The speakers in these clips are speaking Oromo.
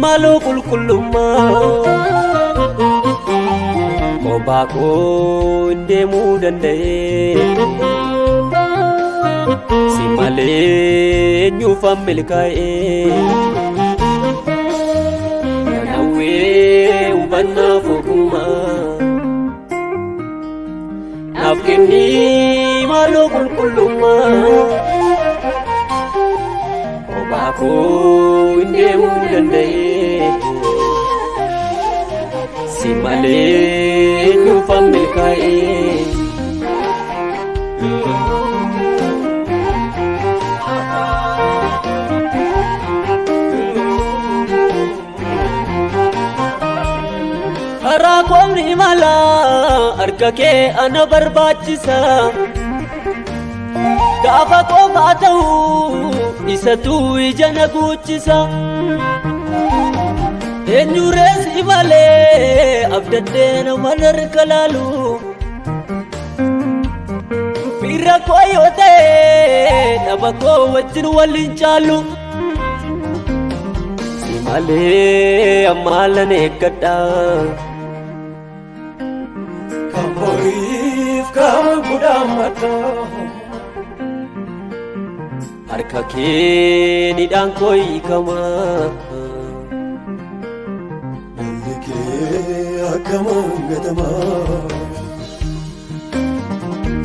malo kulkulumma Obako ndemu dandaye Simale nyufam milkae Nawe ubanna fokuma Nafkini malo kulkulumma Obako ndemu dandaye Simale nyufam milkae Harakomni mala arkake ana barbachisa Gaafa qofa ta'u isatu ijana guchisa Eenyurees imalee abdaddeen malar kalaalu Bira koo yoo ta'e nama koo wajjin waliin caalu Simalee ammaalan eeggadha Kan boriif kan guddaammadha Harka kee nidhaan koo hiikama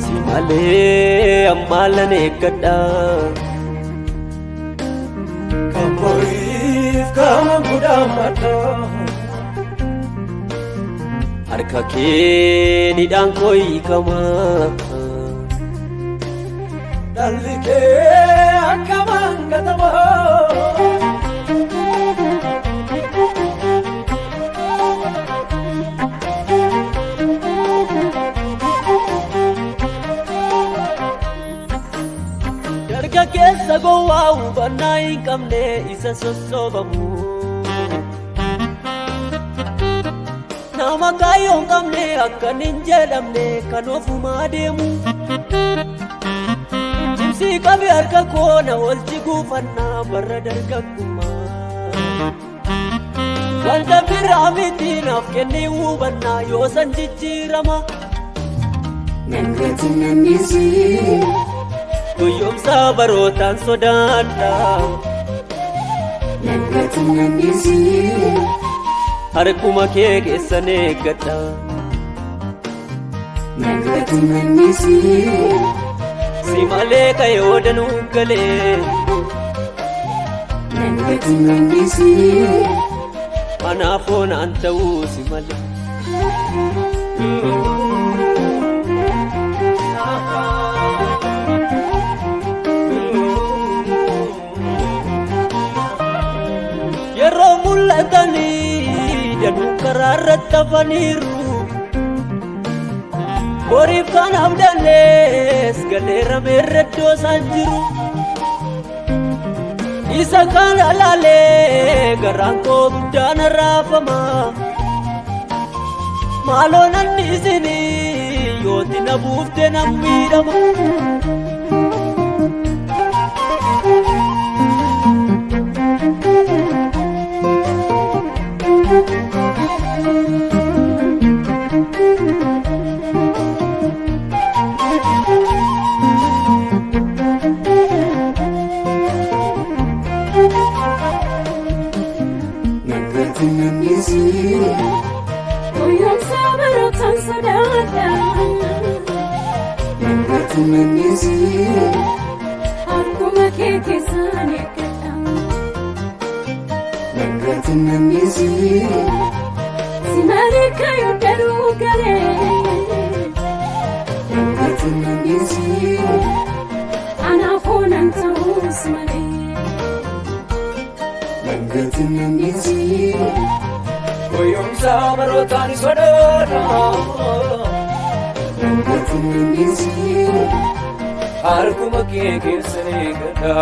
Simale ammalan eeggadha Kan boriif kan guddaammadha Harka kee nidhaan koo hiikama Dhalli kee akkaman gatama Keessa gowwaa hubannaa hin qabne isa sossobamu Nama kaayyoo hin qabne akkan hin jedhamne kan ofumaa deemu Jimsii qabe harka koo na oolchi guufannaa barra dargaggummaa Wanta biraa miti naaf kennee hubannaa yoo san jijjiirama Nangati nannisi Guyyoomsa barootaan sodaadha Nangati nannisi Harkuma kee keessan eeggadha Nangati nannisi Simalee kayoo danuu galee Nangati nannisi Anaafoo naan ta'uu simalee Yeroo mul'atanii danuu karaa irratti hafaniiru Boriif kan abdannees galeera meerreddoo isaan jiru Isa kan alaalee garaan koo guddaan raafama Maaloo nan dhiisinii yooti na buufte nan miidhama Nangati nannisi Guyyoomsa barootaan sodaadha Nangati nannisi Harkuma kee keessan eeggadha Nangati nannisi Simalee kayoo danuu galee Nangati nannisi Anaafoo nan ta'uu simalee Nangati nannisi Guyyoomsa barootaan sodaadha Nangati nannisi Harkuma kee keessan eeggadha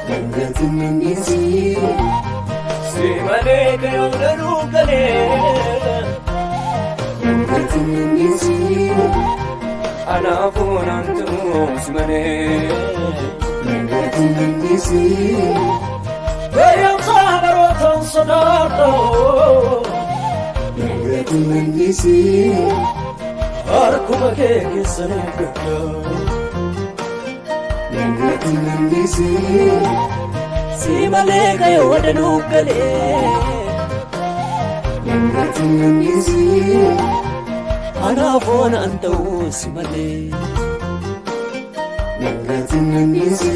Nangati nannisi Simalee kayoo danuu galee Nangati nannisi Anaafoo naan ta'uu simalee Nangati nannisi Guyyoomsa Nandisi, harkuma kee keessan eeggadha. Nandisi, Si malee ka'ee wadanuu galee Nandisi, anaaf waan ta'uu si malee. Nandisi, Nandisi,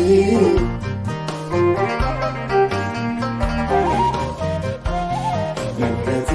Nandisi.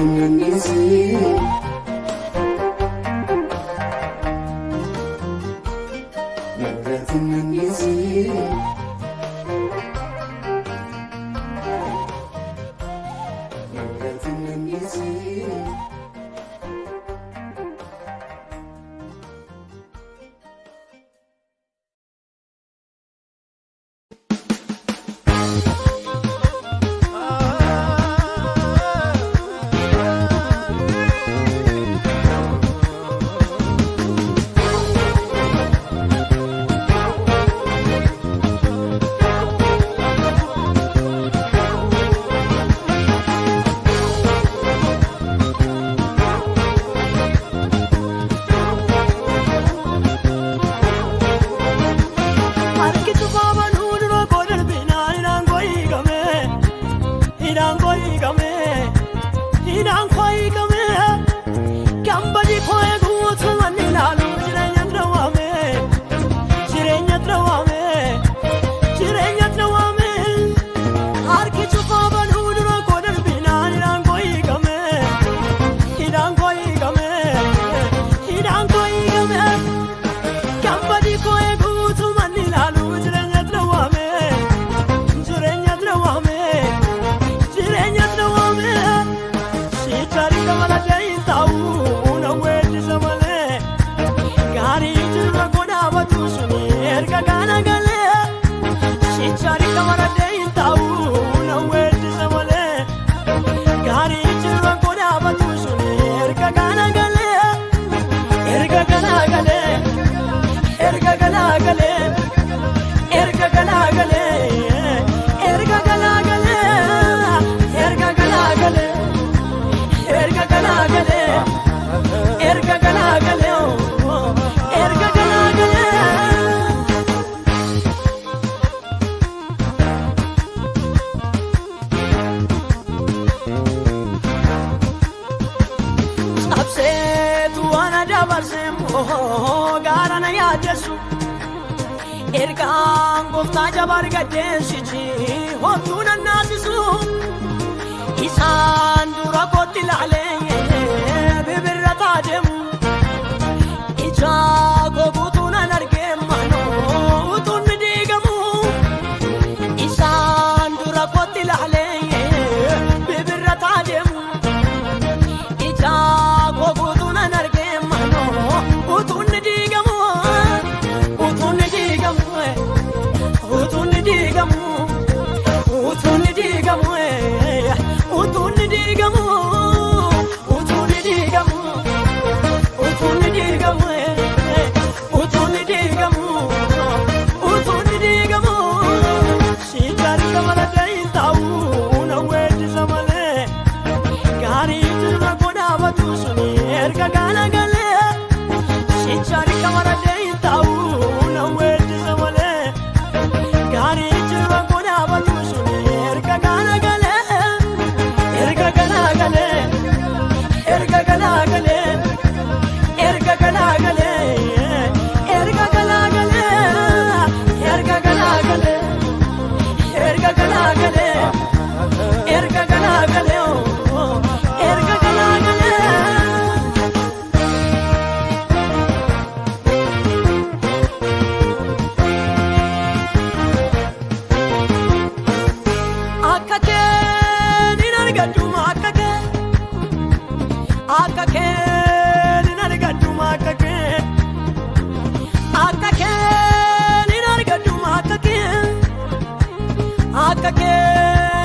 Ergaan gooftaa jabaa argadheessichi hootuun annaasisu isaan dura kootti ilaalee bibirrataa deemu ijaa koo guutuun an argee manoo utuun ni diigamu isaan dura kootti ilaalee bibirrataa deemu ijaa koo guutuun an argee manoo utuun ni diigamu. Akka kee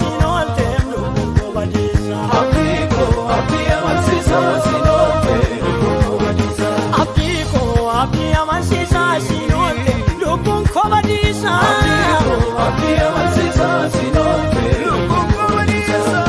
sinolte lubbuu badiisa. Abdiiko abdii amansiisa sinolte lubbuu badiisa. Abdiiko abdii amansiisa sinolte lubbuun koo badiisa. Abdiiko abdii amansiisa sinolte lubbuu badiisa.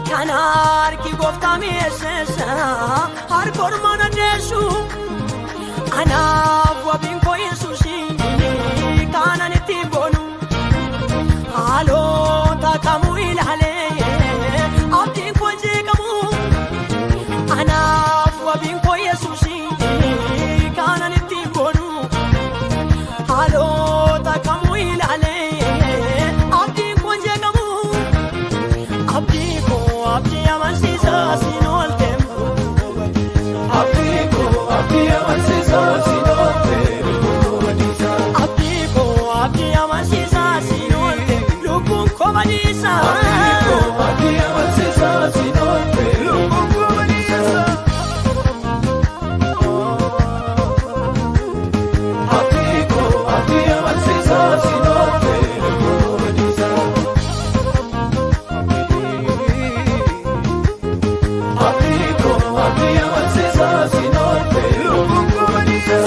Kanarki goftami esesa har kormana desu ana wabin ko Yesusi kanan tibonu alo ta kamu ilale abdin ko je kamu ana wabin ko Yesusi kanan tibonu alo ta kamu ilale abdin ko je kamu abdiko abdi amansiisa sinolte Abdiiko abdii amansiisa sinolte lubbuu badiisa. abdiko abdi amansiisa sinolte lubbuun koo badiisa. Abdiiko abdii amansiisa sinolte lubbuu badiisa. Abdiiko abdii amansiisa sinolte lubbuu badiisa. Abdiiko abdii amansiisa sinolte lubbuu badiisa.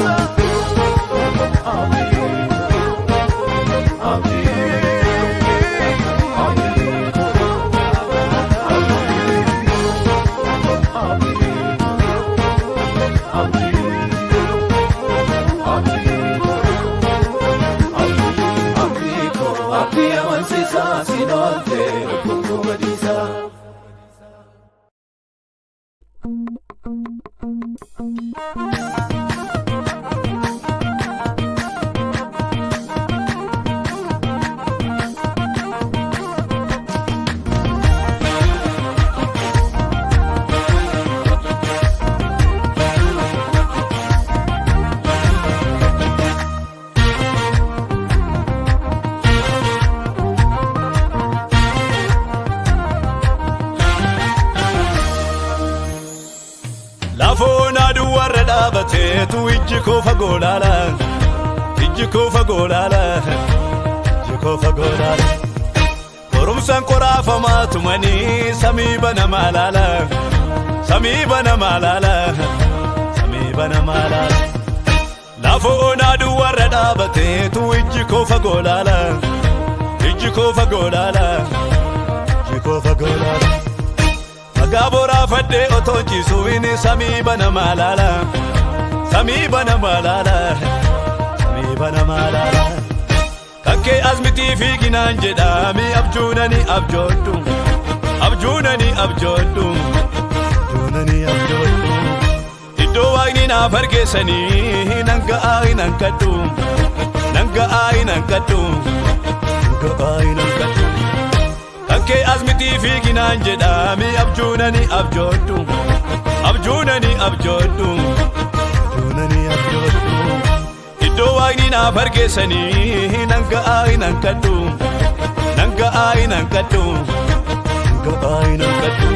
Abdiiko abdii amansiisa sinolte lubbuu badiisa. Lafoon aduu warra dhaabateetu ijji koo fagoo laala. Ijji koo fagoo laala. Ijji koo fagoo laala. Qorumsaan qoraafamaa tumanii samii banamaa laala. Samii banamaa laala. Samii banamaa laala. Lafoon aduu warra dhaabateetu ijji koo fagoo laala. Ijji koo fagoo laala. Ijji koo fagoo laala. Gaabooraa fadhee otoo ciisuun samii banamaa laala. Samii banamaa laala. Samii banamaa laala. Kakkee asmitii fiiginaan jedhaami abjuunani abjoodhu. Abjuunani abjoodhu. Abjuunani abjoodhu. Iddoo waaqni naaf argeessanii nan ga'aa hin hanqadhu. Nan ga'aa hin hanqadhu. Nan ga'aa hin hanqadhu. Kakkee asmitii fiiginaan jedhaami abjuunani abjoodhu. Abjuunani abjoodhu. Abjuunani abjoodhu. Iddoo waaqni naaf argeessanii nan ga'aa hin hanqadhu. Nan ga'aa hin hanqadhu. Nan ga'aa hin hanqadhu.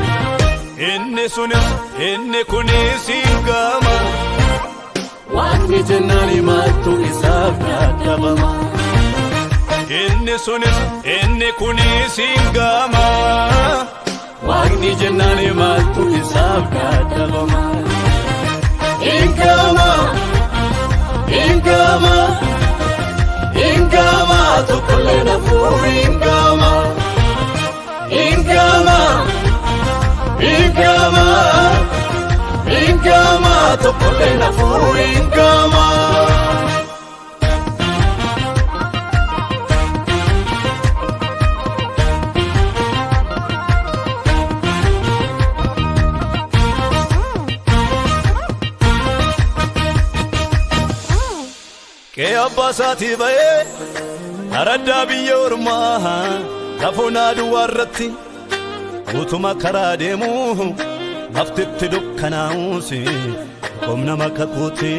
Inni sunis inni kunis hin gama. Waaqni jennaan maaltu isaaf yaadamama. Inni sunis inni kunis hin gama. Waaqni jennaan maaltu isaaf yaadamama. Hin gama. Hin gama. Hin gama. Tokkollee nafuu hin gama. Hin gama. Hin gama. Hin gama. Tokkollee nafuu hin gama. Kee abbaa isaatii ba'ee araddaa biyya ormaa lafoon aduu irratti utuma karaa deemu laftitti dukkanaa'uusi Humna makakuuti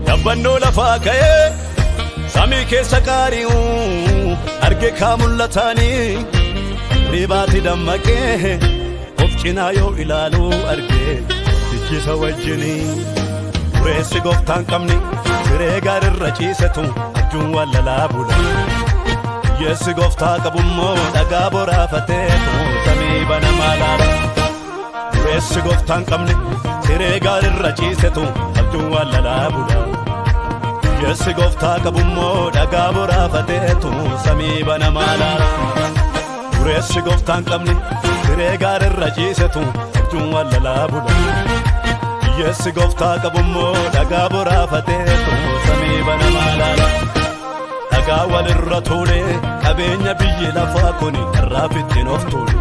Dabbannoo lafaa ka'ee Samii keessa qaari'u Arge kaa mul'ataanii Ribaati dammaqee Of cinaa yoo ilaalu arge Ijjisa wajjinii Dureessi gooftaan qabni Siree gaarirra ciisetu Abjuun wallalaa bula Yeessi gooftaa qabummoo dhagaa boraafateetu Samii banamaa laala Dureessi gooftaan qabni Siree gaarirra ciisetu Abjuun wallalaa bula Yeessi gooftaa qabummoo dhagaa boraafateetu Samii banamaa laala Dureessi gooftaan qabni Siree gaarirra ciisetu Abjuun wallalaa bula Yeessi gooftaa qabummoo dhagaa boraafateetu Samii banamaa laala Dhagaa walirra tuule qabeenya biyyi lafaa kuni irraa fittiin of tuule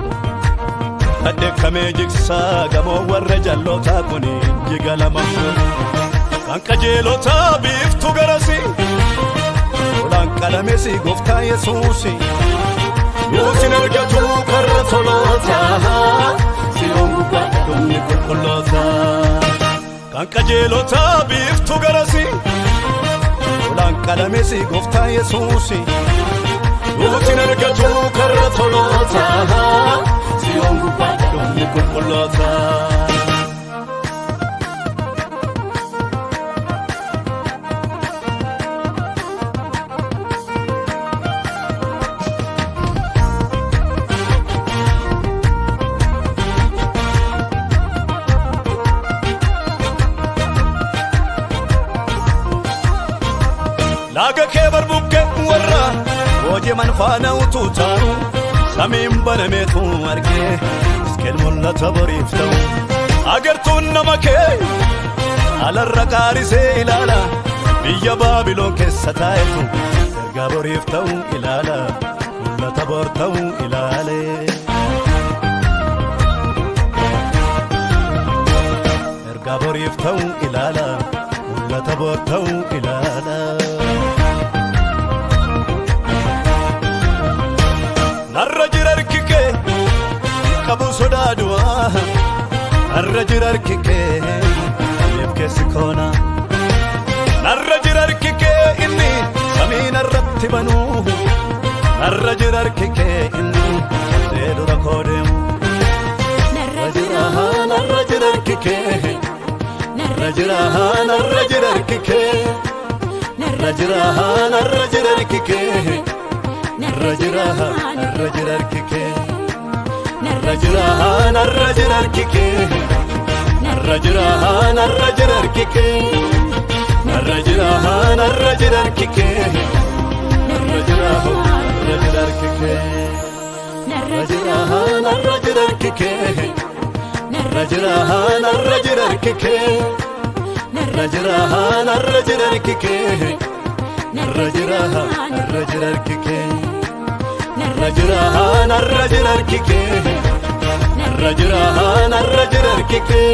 Addeekkamee jigsaa gamoo warra jallootaa kuni jiga lamammoo Kan qajeelotaa biiftu garasi Olaan qalamesi gooftaa Yesuusi Yoosin argatu karra tolootaa Siyoon gubbaa dhumni qulqullootaa Kan qajeelotaa biiftu garasi Olaan qalamesi gooftaa Yesuusi Yoosin argatu karra tolootaa Siyoon gubbaa dhumni qulqullootaa Laga kee barbuqqe warra hojii manfaana utuu taanu Samiin banameetu argee iskeel mul'ata boriif ta'u Agartuun nama kee alarra qaarisee ilaala Biyya Baabiloon keessa taa'etu ergaa boriif ta'u ilaala Mul'ata bor ta'u ilaale Ergaa boriif ta'u ilaala Mul'ata bor ta'u ilaala Narra jira harki kee qabu sodaadu'a Narra jira harki kee aleef keessi koona Narra jira harki kee inni samii narratti banu Narra jira harki kee inni see dura koo deemu Narra jira harki kee Narra jira harki kee Narra jira harki kee Narra jira harki kee Narra jira harki kee Narra jira harki kee Narra jira harki kee Narra jira harki kee Narra jira harki kee Narra jira harki kee Narra jira harki kee Narra jira harki kee Narra jira harki kee Narra jira harki kee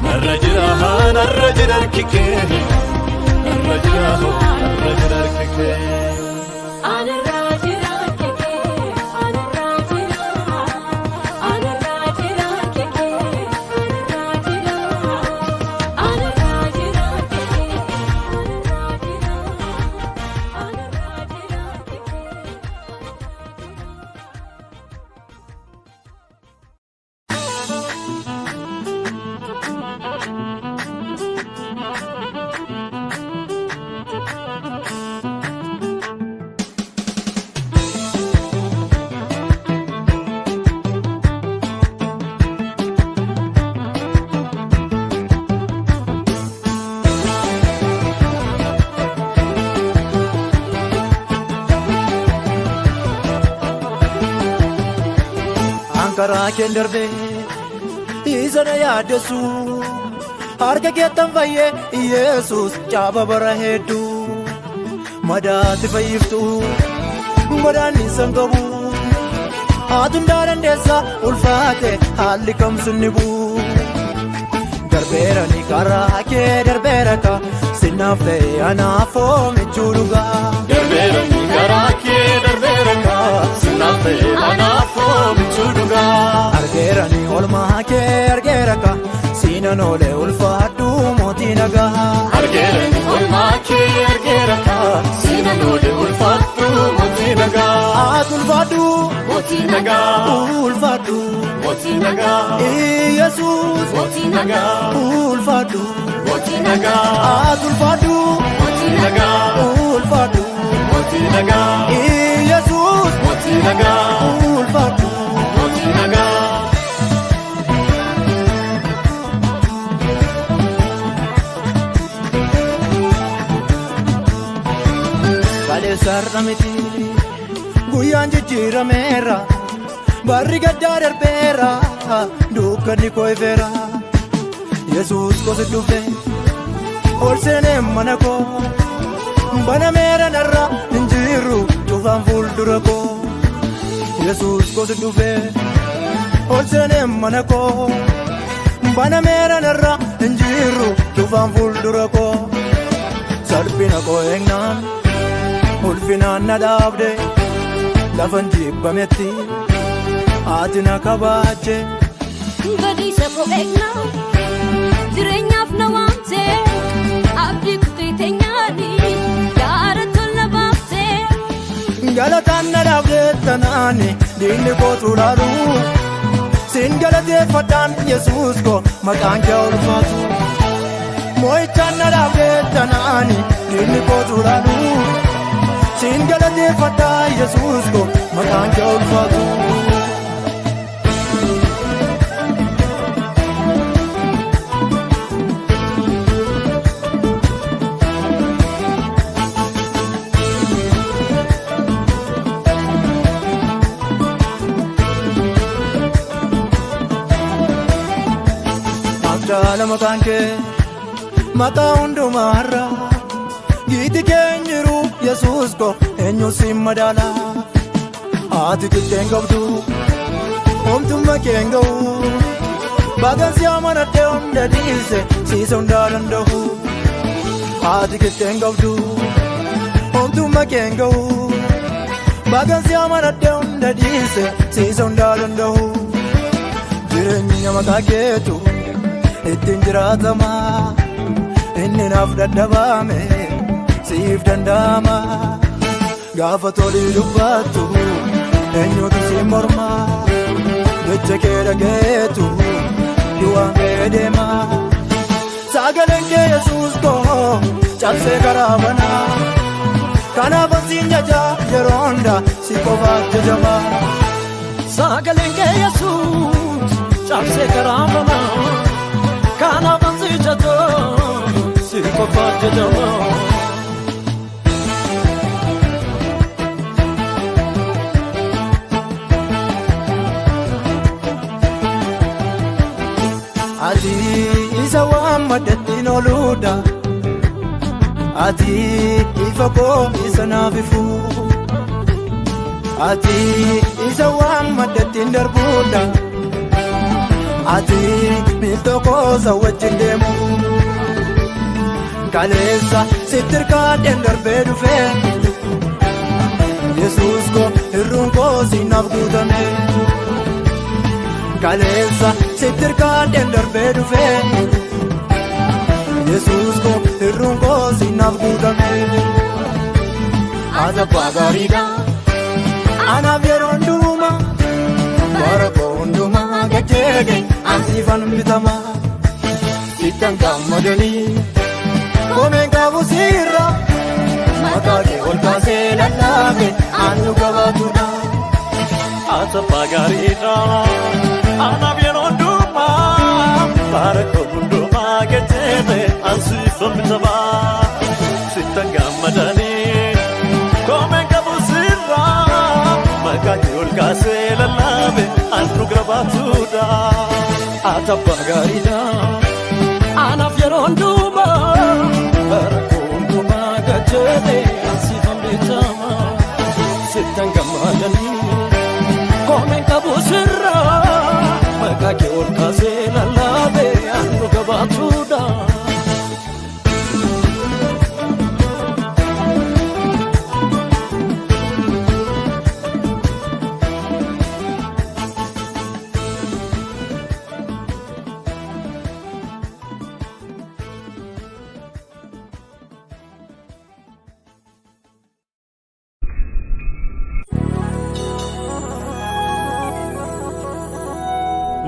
Narra jira harki kee Narra jira harki kee Anarraa jira kekee anarraa jira Anarraa jira kekee anarraa jira kekee anarraa jira kekee Karaa keen darbee isana yaaddeessu harka keettan fayyee Yesuus caaba bara hedduu madaatti fayyiftu madaan isan qabu hatundaa dandeessa ulfaate haalli kamsunni buu darbeerani karaa kee darbeera ka sinnaaf ta'e anaafoo michuu dhugaa darbeerani karaa kee darbeera ka sinnaaf ta'e anaafoo michuu dhugaa argeerani olmaa kee argeera ka siinan oole ulfaadhu mootii nagaa. Argeerani olmaakee argeera siinan oole ulfaadhu mootii nagaa. Ati ulfaadhu Mootii nagaa. ulfaadhu Mootii nagaa. Yesuus Mootii nagaa. ulfaadhu Mootii nagaa. ati ulfaadhu Mootii nagaa. ulfaadhu Mootii nagaa. Yesuus Mootii nagaa. ulfaadhu. Mootii nagaa. Kaleessarra miti guyyaan jijjiirameera barri gaddaa darbeera dukkanni koo ifeera Yesuus gosi dhufe ol seenee mana koo banameera narra hin jirru cufaan fuuldura koo Yesuus gosi dhufe ol seenee mana koo banameera narra hin jirru cufaan fuuldura koo salphina koo eegnaan ulfinaan na dhaabde lafan jibbametti ati na kabaache. Gadiisa koo eegnaa jireenyaaf na waamtee abdii kutee nyaadhi yaada tola baaftee. Galataan na dhaabde tanaani diinni kootu laalu siin galateeffadhaan Yesuus koo maqaan kee ulfaatu. Moo'ichaan na dhaabde tanaani diinni kootu laalu siin galateeffadhaan Yesuus koo maqaan kee ulfaatu. Abdaala maqaan kee maqaa hundumaarra giiti keenyiru Yesuus koo eenyu siin madaala ati qixxeen qabdu homtummaa keen ga'u bagansi amanadhee hunda dhiise siisa hundaa danda'u ati qixxeen qabdu homtummaa keen ga'u bagansi amanadhee hunda dhiise siisa hundaa danda'u jireenya maqaa keetu ittiin jiraatama inni naaf dadhabame siif danda'ama gaafa tolii dubbattu eenyutu si morma jecha kee dhageetu du'aan kee deema sagaleen kee Yesuus koo cabsee karaa banaa kanaaf ansiin jaja yeroo hunda si qofaaf jajama Sagaleen kee Yesuus cabsee karaa banaa kanaaf ansiin jaja si qofaaf jajama. ati isa waammadhattiin ooluudha ati ifa koo isa naaf ifu ati isa waammadhattiin darbuudha ati miiltoo koosa wajjin deemu kaleessa sitti hirkaadheen darbee dhufe Yesuus koo hirruun koo siinaaf guutame kaleessa sitti hirkaadheen darbee dhufe Yesuus koo hirruun koo siinaaf guutame ati abbaa gaariidha anaaf yeroo hundumaa bara koo hundumaa gajjeege ansiifan bitama ittan gammadanii koomeen qabu siirra maqaa kee ol kaasee lallaabe aanu gabaatudha ati abbaa gaariidha anaaf yeroo hundumaa bara koo hundumaa gajjeege ansiifan bitama ittan gammadanii koomeen qabu siirra maqaa kee ol kaasee lallaabe aanu gabaatudha ati abbaa gaariidha Anaaf yeroo hundumaa bara koo hundumaa gajjeete ansiifan bitama sittan gammadanii koomeen qabu sirra maqaa kee ol kaasee lallaabe aanu gabaatudha.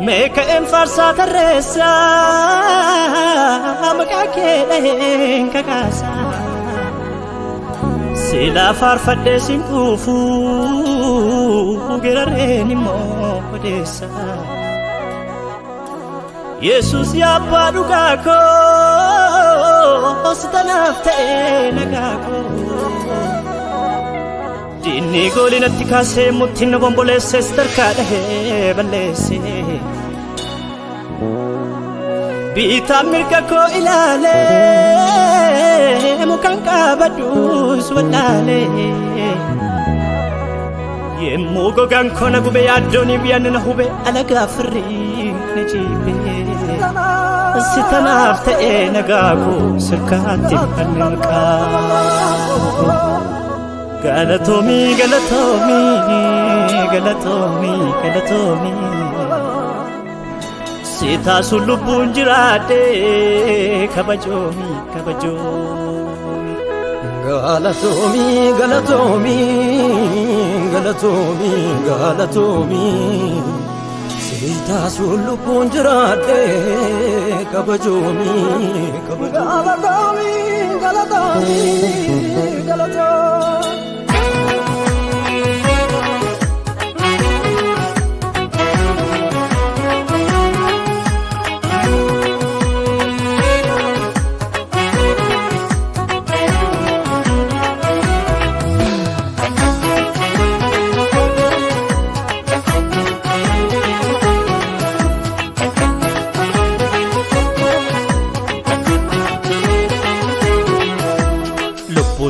Meka enfarsa tarresa Makake dahen kakasa Sila farfadde sinkufu Gerareni modesa Yesus yabba dugako Sitanafte nagako Dinni golinatti kaase muttin bombolesse starkadahe balesse Bita mirga ko ilale mukan qabadus walale Yemmu gogan kona gube yaddoni biyanna hube alaga firri najibe Sitanafte nagako sirkatti hanqa Galatomi, galatomi, galatomi, galatomi Sita sulubun jirade kabajomi, kabajomi Galatomi, galatomi, galatomi, galatomi Sita sulubun jirade kabajomi, kabajomi Galatomi, galatomi, galatomi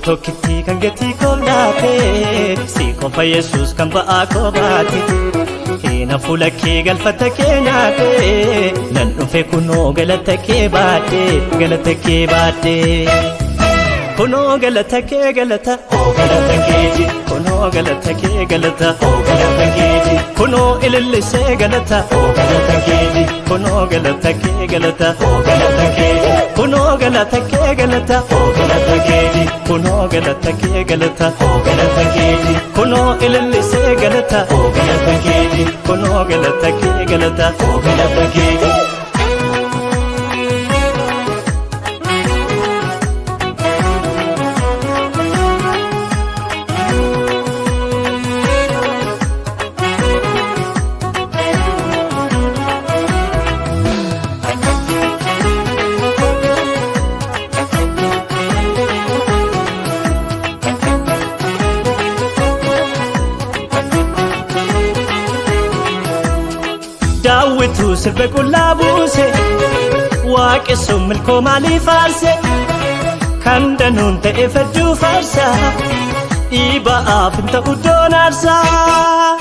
Tokkitti kan gati koolaate si qofa Yesuus kan ba'aa koobaate Keena fuula kee galfata kee nyaate nan dhufe kunoo galata kee baadhe galata kee baadhe Kunoo galata kee galata oo galata keeti kunoo galata kee galata oo galata keeti kunoo ilillisee galata oo galata keeti kunoo galata kee galata oo galata keeti kunoo galata kee galata oo galata keeti kunoo galata kee galata oo galata keeti kunoo ilillisee galata oo galata keeti kunoo galata kee galata oo galata keeti Daawwitu sirbe qullaa buuse waaqessuun milkoo maalii faarse kan danuun ta'e fadduu faarsa dhiiba'aaf hin ta'u doon aarsaa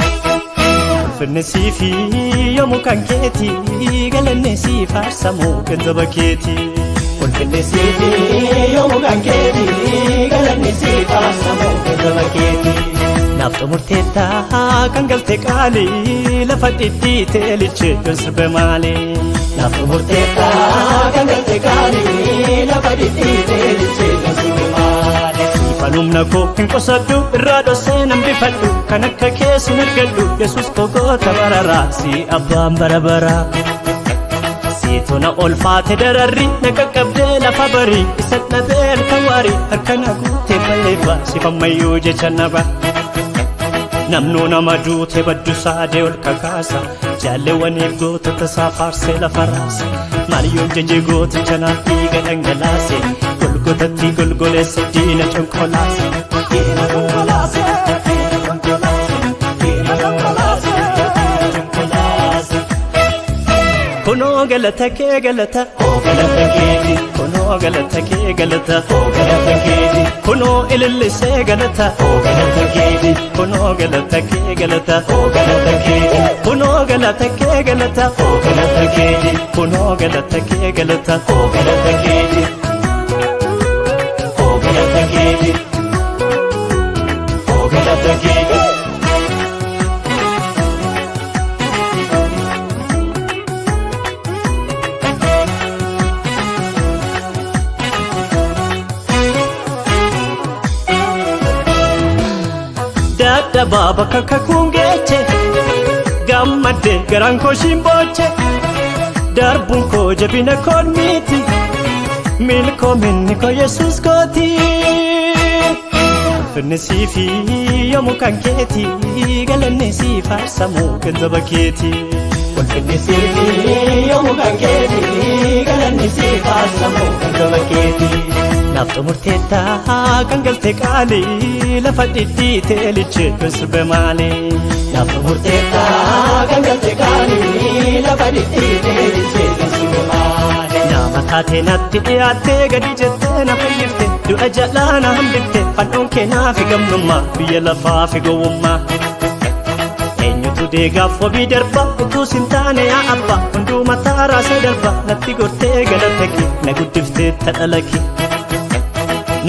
ulfinni siifi yommuu kan keeti galanni sii faarsamu ganzaba keeti ulfinni siifi yommuu kan keeti galanni sii faarsamu ganzaba keeti Naafta murteettaa kan galte qaalii lafa dhidhiitee licheeddoon sirbe maalee Naafta murteettaa kan galte qaalii lafa dhidhiitee licheeddoon sirbe maalee Sifanumna koo hin qosadhu irraa dhossee nan bifadhu kan akka keessu argadhu Yesuus gogoota bararaa si abbaan bara baraa Siitona olfaate dararri na qaqqabdee lafa barii isa dhabee halkan waarii harka na guutee balleeffaa sifammayyuu jecha naba Namnu nama duute baddu saadee ol kakaasa Jaalleewwaniif gootota isaa faarsee lafa raasa Maaliyoon jajee gooticha naaf dhiiga dhangalaase Golgotatti golgoleessa diina conkolaase Diina conkolaase Diina conkolaase Diina conkolaase Diina conkolaase Kunoo galata kee galata oo galata keeti Kunoo galata kee galata oo galata keeti Kunoo ilillisee galata oo galata keeti Kunoo galata kee galata oo galata keeti Kunoo galata kee galata oo galata keeti Kunoo galata kee galata oo galata keeti Oo galata keeti Oo galata keeti Dababa kakakungeche gammadde garaan koo shimbooche darbuun koo jabina koon miti milkoominni koo Yesuus kooti finnisii fi yoomuu kan keeti galanni si faarsamuu ganzaba keeti finnisii fi yoomuu kan keeti galanni si faarsamuu ganzaba keeti naaf xumurteetta kan galte qaalii lafa dhidhiitee lichee sirbe maalee naaf xumurteetta kan galte qaalii lafa dhidhiitee lichee sirbe maalee nama taatee natti dhiyaattee gadi jettee na fayyifte du'a jalaa na hambifte fannoo kee naaf gamnummaa biyya lafaa fi gowwummaa eenyutu deegaaf wabii darba utuu sin taane yaa abbaa hunduu mataa raasee darba natti gortee galata kee na guddiftee tadhala kee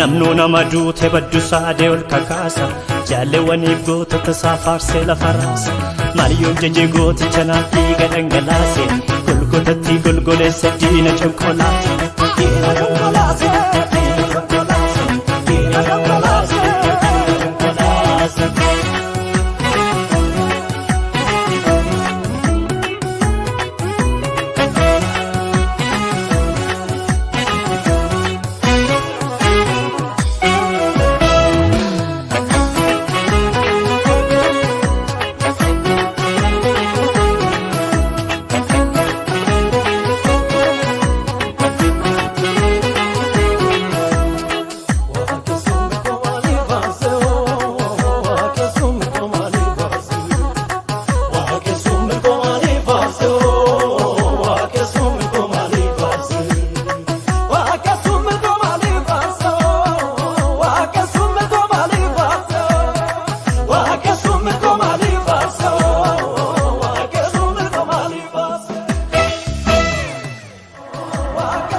namnuu nama duute baddusaa dee ol kakaasa jaalewwaniif gootota isaa faarsee lafa raasa maaliyoon jajee gooticha naaf dhiiga dhangalaase golgotatti golgoleessa diina conkolaase diina conkolaase diina conkolaase diina conkolaase diina conkolaase Waka